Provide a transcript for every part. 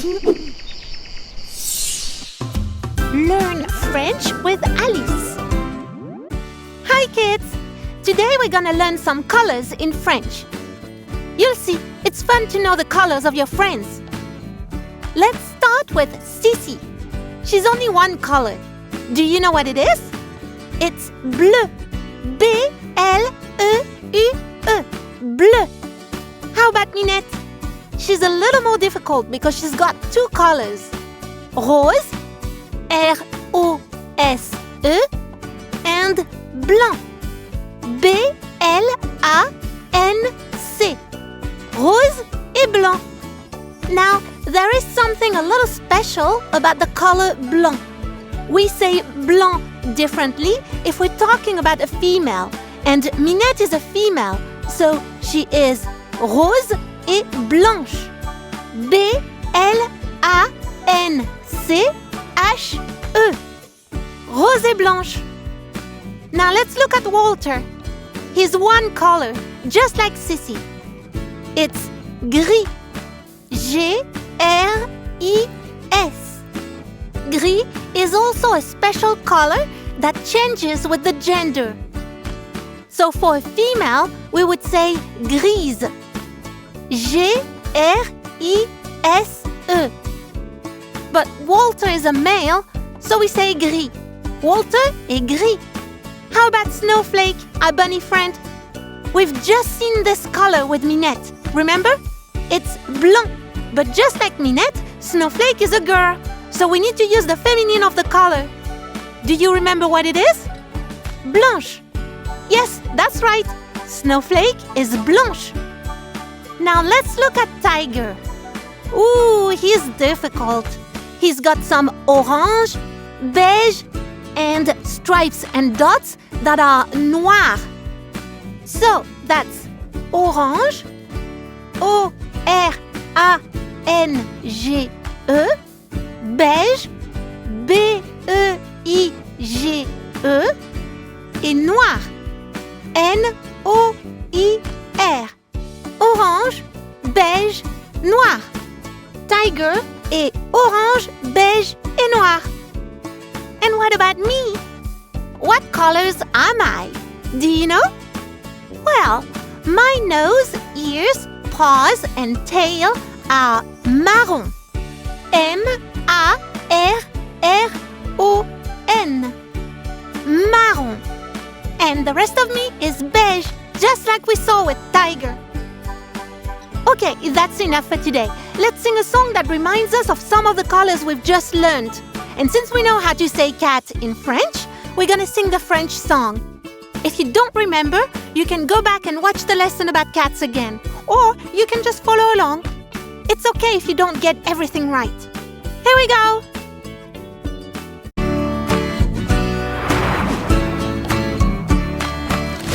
Learn French with Alice. Hi kids! Today we're gonna learn some colors in French. You'll see, it's fun to know the colors of your friends. Let's start with Cici. She's only one color. Do you know what it is? It's bleu. B-L-E-U-E. Bleu. How about Minette? She's a little more difficult because she's got two colors. Rose, R-O-S-E, and blanc, B-L-A-N-C. Rose et blanc. Now, there is something a little special about the color blanc. We say blanc differently if we're talking about a female, and Minette is a female, so she is rose et blanche. B-L-A-N-C-H-E. Rose et blanche. Now let's look at Walter. He's one color, just like Cici. It's gris. G-R-I-S. Gris is also a special color that changes with the gender. So for a female, we would say grise. G-R-I-S-E. But Walter is a male, so we say gris. Walter est gris. How about Snowflake, our bunny friend? We've just seen this color with Minette. Remember? It's blanc. But just like Minette, Snowflake is a girl. So we need to use the feminine of the color. Do you remember what it is? Blanche. Yes, that's right. Snowflake is blanche. Now let's look at Tiger. Ooh, he's difficult. He's got some orange, beige, and stripes and dots that are noir. So that's orange, O-R-A-N-G-E, beige, B-E-I-G-E, et noir, N-O-I-R. Orange, beige, noir. Tiger est orange, beige et noir. And what about me? What colors am I? Do you know? Well, my nose, ears, paws, and tail are marron. M-A-R-R-O-N. Marron. And the rest of me is beige, just like we saw with Tiger. Okay, that's enough for today. Let's sing a song that reminds us of some of the colors we've just learned. And since we know how to say cat in French, we're gonna sing the French song. If you don't remember, you can go back and watch the lesson about cats again. Or you can just follow along. It's okay if you don't get everything right. Here we go!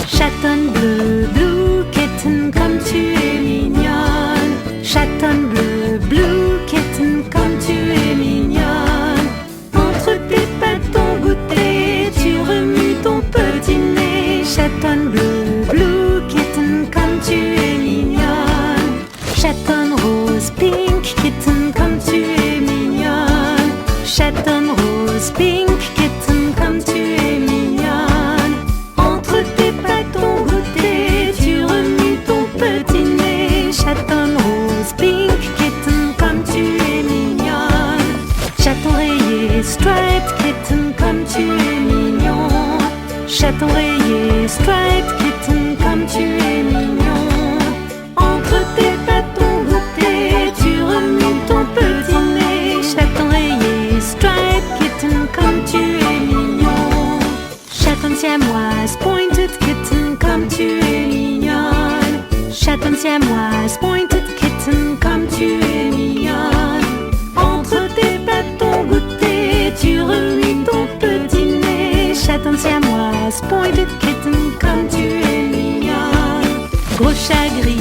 Chatonne bleu, blue kitten, comme tu es mignonne. Chatonne bleu, blue kitten, comme tu es mignonne. Entre tes pattes ton goûter, tu remues ton petit nez. Chatonne bleu, blue kitten, comme tu es mignonne. Chatonne rose, pink kitten, comme tu es mignonne. Chatonne rose, pink kitten, comme tu es mignonne. Entre tes pattes ton goûter, tu remues ton petit nez. Chatonne rose, pink kitten, comme tu es mignonne. Chaton rayé, striped kitten, comme tu es mignon. Chaton rayé, striped kitten, comme tu es mignon. Entre tes pattes ton goûter, tu remues ton petit nez. Chaton rayé, striped kitten, comme tu es mignon. Chaton siamoise, pointed kitten, comme tu es mignonne. Chaton siamoise, pointed kitten, comme tu es mignonne. Entre tes pattes ton goûter, tu remues ton petit nez. Chaton siamoise, pointed kitten, comme tu es mignonne. Gros chat gris,